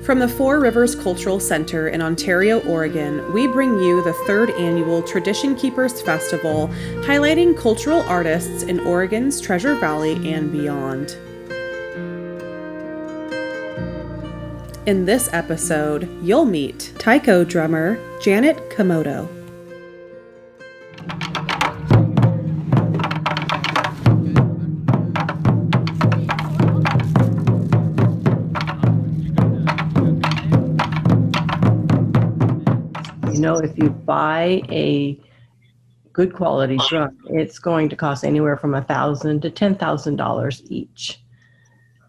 From the Four Rivers Cultural Center in Ontario, Oregon, we bring you the third annual Tradition Keepers Festival, highlighting cultural artists in Oregon's Treasure Valley and beyond. In this episode, you'll meet Taiko drummer Janet Komoto. You know, if you buy a good quality drum, it's going to cost anywhere from $1,000 to $10,000 each.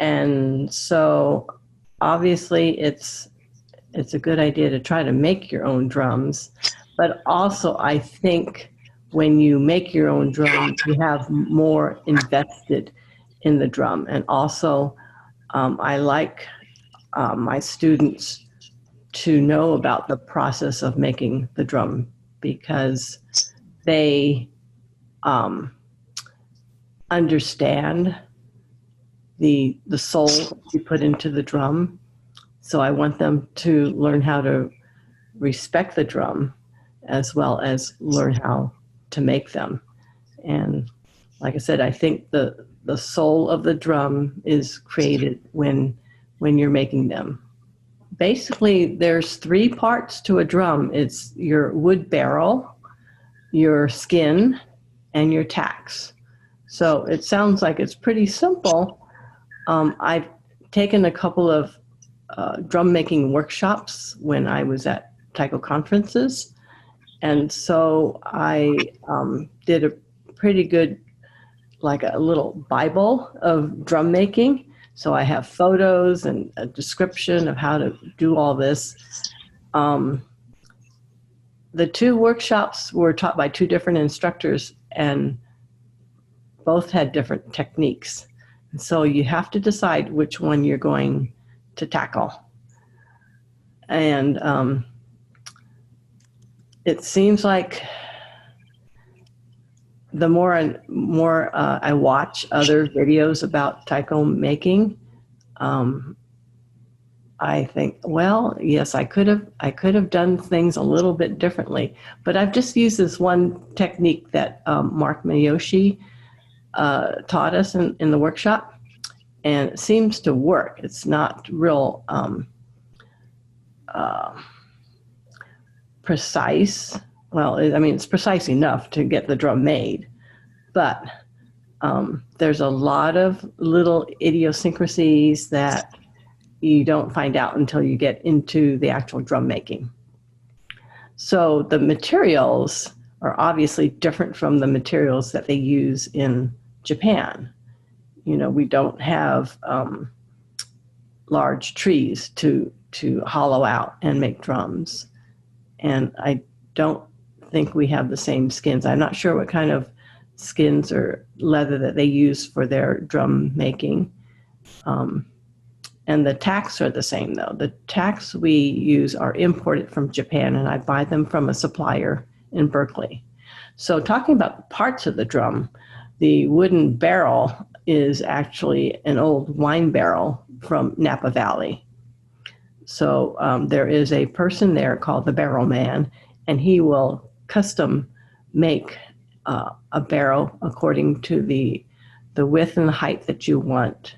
And so obviously it's a good idea to try to make your own drums. But also I think when you make your own drums, you have more invested in the drum. And also I like my students to know about the process of making the drum, because they understand the soul you put into the drum. So I want them to learn how to respect the drum as well as learn how to make them. And like I said, I think the soul of the drum is created when you're making them. Basically, there's three parts to a drum. It's your wood barrel, your skin, and your tacks. So it sounds like it's pretty simple. I've taken a couple of drum making workshops when I was at Taiko conferences. And so I did a pretty good, like a little Bible of drum making. So I have photos and a description of how to do all this. The two workshops were taught by two different instructors, and both had different techniques. And so you have to decide which one you're going to tackle. And it seems like the more I watch other videos about taiko making, I think, well, yes, I could have done things a little bit differently. But I've just used this one technique that Mark Miyoshi taught us in the workshop, and it seems to work. It's not real precise. Well, I mean, it's precise enough to get the drum made, but there's a lot of little idiosyncrasies that you don't find out until you get into the actual drum making. So the materials are obviously different from the materials that they use in Japan. You know, we don't have large trees to hollow out and make drums. And I don't think we have the same skins. I'm not sure what kind of skins or leather that they use for their drum making. And the tacks are the same, though. The tacks we use are imported from Japan, and I buy them from a supplier in Berkeley. So talking about the parts of the drum, the wooden barrel is actually an old wine barrel from Napa Valley. So there is a person there called the barrel man, and he will custom make a barrel according to the width and the height that you want.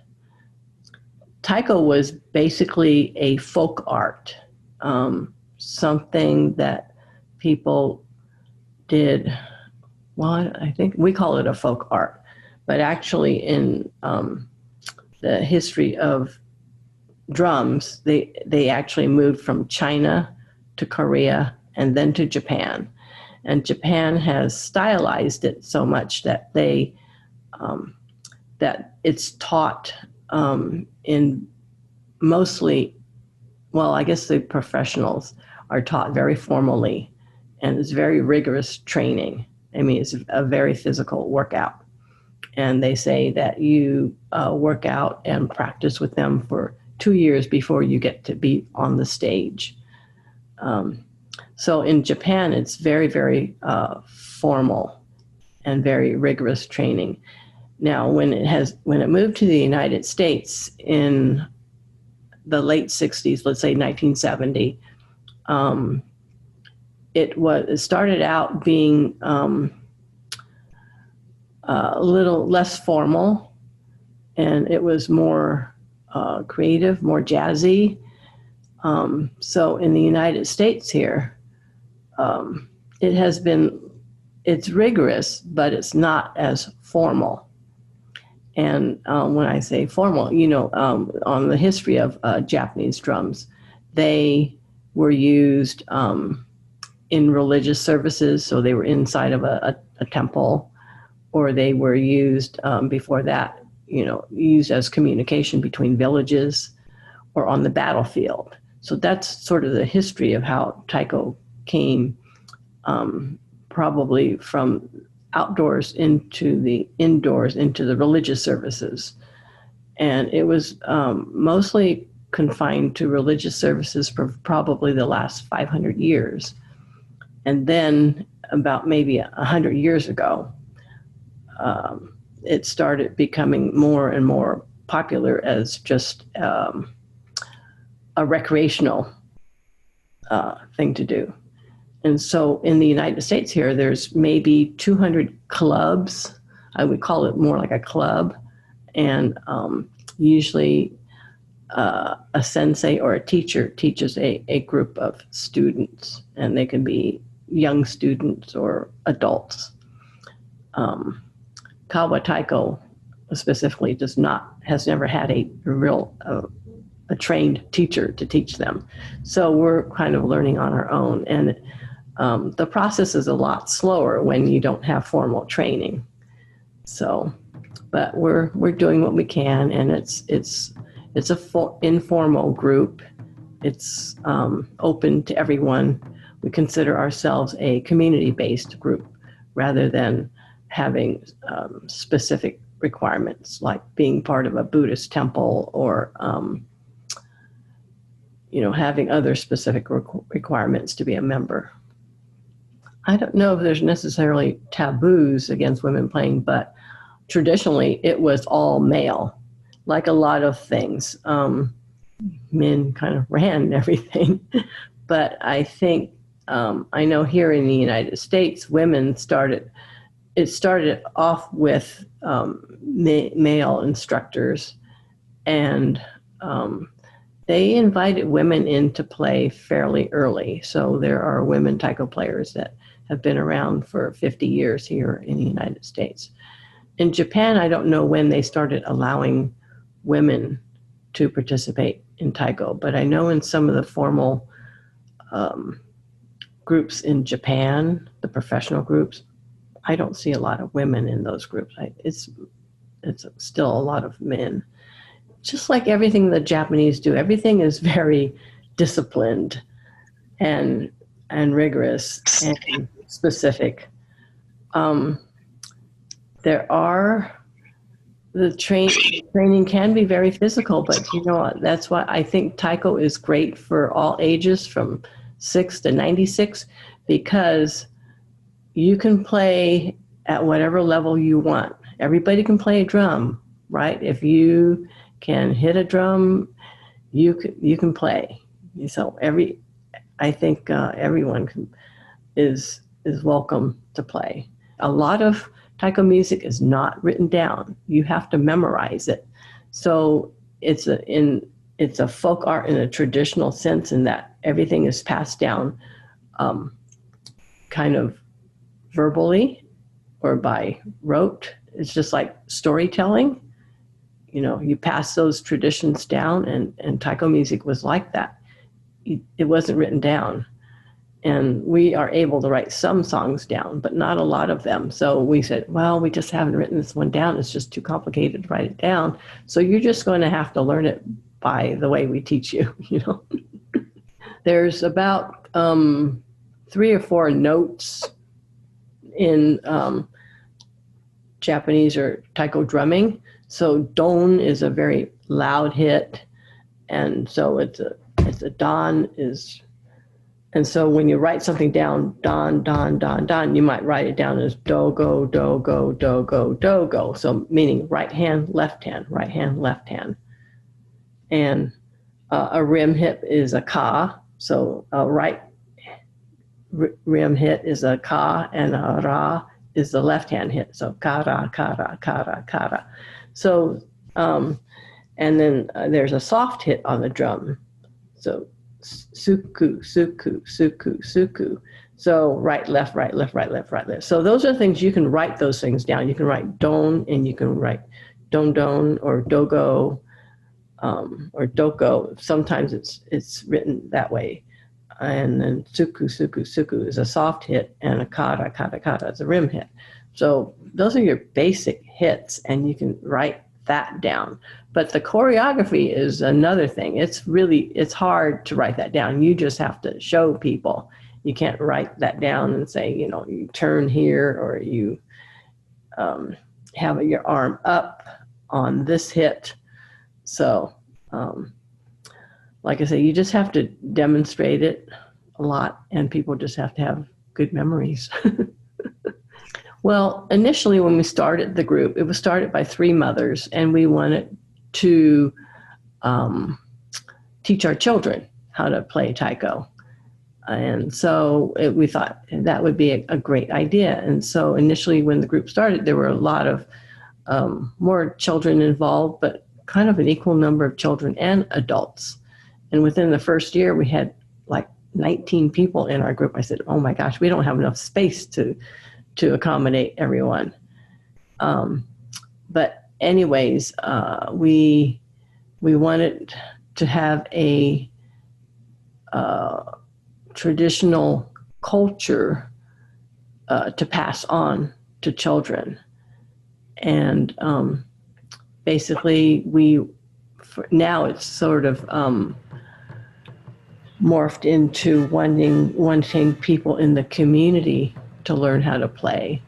Taiko was basically a folk art, something that people did. Well, I think we call it a folk art, but actually in the history of drums, they actually moved from China to Korea and then to Japan. And Japan has stylized it so much that that it's taught in mostly, well, I guess the professionals are taught very formally, and it's very rigorous training. I mean, it's a very physical workout. And they say that you work out and practice with them for 2 years before you get to be on the stage. So in Japan, it's very, very formal and very rigorous training. Now, when it moved to the United States in the late 60s, let's say 1970, it started out being a little less formal, and it was more creative, more jazzy. So in the United States here, it's rigorous, but it's not as formal. And when I say formal, on the history of Japanese drums, they were used in religious services. So they were inside of a temple, or they were used before that, used as communication between villages or on the battlefield. So that's sort of the history of how taiko came probably from outdoors into the indoors, into the religious services. And it was mostly confined to religious services for probably the last 500 years. And then about maybe 100 years ago, it started becoming more and more popular as just a recreational thing to do. And so in the United States here, there's maybe 200 clubs. I would call it more like a club. And usually a sensei or a teacher teaches a group of students, and they can be young students or adults. Kawa Taiko specifically has never had a real a trained teacher to teach them. So we're kind of learning on our own. And the process is a lot slower when you don't have formal training. So, but we're doing what we can, and it's a informal group. It's open to everyone. We consider ourselves a community-based group rather than having specific requirements like being part of a Buddhist temple or having other specific requirements to be a member. I don't know if there's necessarily taboos against women playing, but traditionally it was all male, like a lot of things. Men kind of ran everything. But I think, I know here in the United States, it started off with male instructors, and they invited women in to play fairly early. So there are women taiko players that have been around for 50 years here in the United States. In Japan, I don't know when they started allowing women to participate in taiko, but I know in some of the formal groups in Japan, the professional groups, I don't see a lot of women in those groups. It's still a lot of men. Just like everything the Japanese do, everything is very disciplined and rigorous and specific. The training can be very physical, but that's why I think taiko is great for all ages from 6 to 96, because you can play at whatever level you want. Everybody can play a drum, right? If you can hit a drum, you can play. So I think everyone is welcome to play. A lot of taiko music is not written down. You have to memorize it. So it's a folk art in a traditional sense, in that everything is passed down kind of verbally or by rote. It's just like storytelling. You pass those traditions down, and taiko music was like that. It wasn't written down. And we are able to write some songs down, but not a lot of them. So we said, well, we just haven't written this one down. It's just too complicated to write it down. So you're just going to have to learn it by the way we teach you, There's about 3 or 4 notes in Japanese or taiko drumming. So don is a very loud hit, and so it's a don is, and so when you write something down, don, don, don, don, you might write it down as do go, do go, do go, do go. So meaning right hand, left hand, right hand, left hand. And A rim hit is a ka. So a right rim hit is a ka, and a ra is the left hand hit. So kara, kara, kara, kara. So, and then there's a soft hit on the drum. So suku, suku, suku, suku. So right, left, right, left, right, left, right, left. So those are things you can write those things down. You can write don, and you can write don don or dogo, or doko. Sometimes it's written that way. And then suku, suku, suku is a soft hit, and a kata, kata, kata is a rim hit. So those are your basic hits, and you can write that down. But the choreography is another thing. It's hard to write that down. You just have to show people. You can't write that down and say, you turn here, or you have your arm up on this hit. So, like I say, you just have to demonstrate it a lot, and people just have to have good memories. Well, initially when we started the group, it was started by 3 mothers, and we wanted to teach our children how to play taiko. And so we thought that would be a great idea. And so initially when the group started, there were a lot of more children involved, but kind of an equal number of children and adults. And within the first year, we had like 19 people in our group. I said, oh my gosh, we don't have enough space to accommodate everyone. But anyways, we wanted to have a traditional culture to pass on to children. And basically, now it's sort of morphed into wanting people in the community to learn how to play.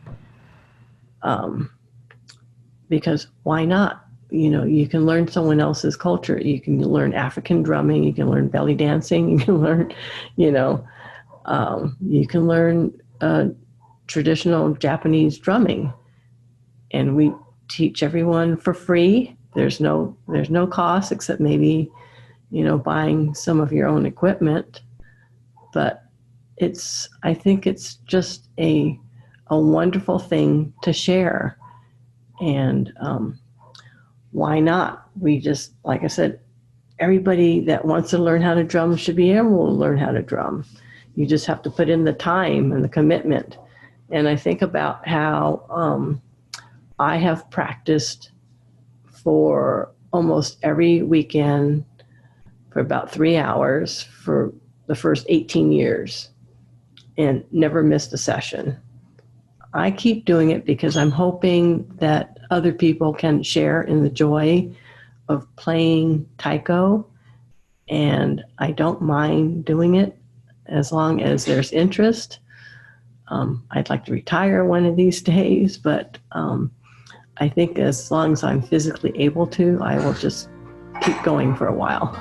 Because why not? You can learn someone else's culture. You can learn African drumming. You can learn belly dancing. You can learn, you can learn traditional Japanese drumming. And we teach everyone for free. There's no cost except maybe, buying some of your own equipment. But I think it's just a wonderful thing to share. And why not? We just, like I said, everybody that wants to learn how to drum should be able to learn how to drum. You just have to put in the time and the commitment. And I think about how I have practiced for almost every weekend for about 3 hours for the first 18 years and never missed a session. I keep doing it because I'm hoping that other people can share in the joy of playing taiko, and I don't mind doing it as long as there's interest. I'd like to retire one of these days, but I think as long as I'm physically able to, I will just keep going for a while.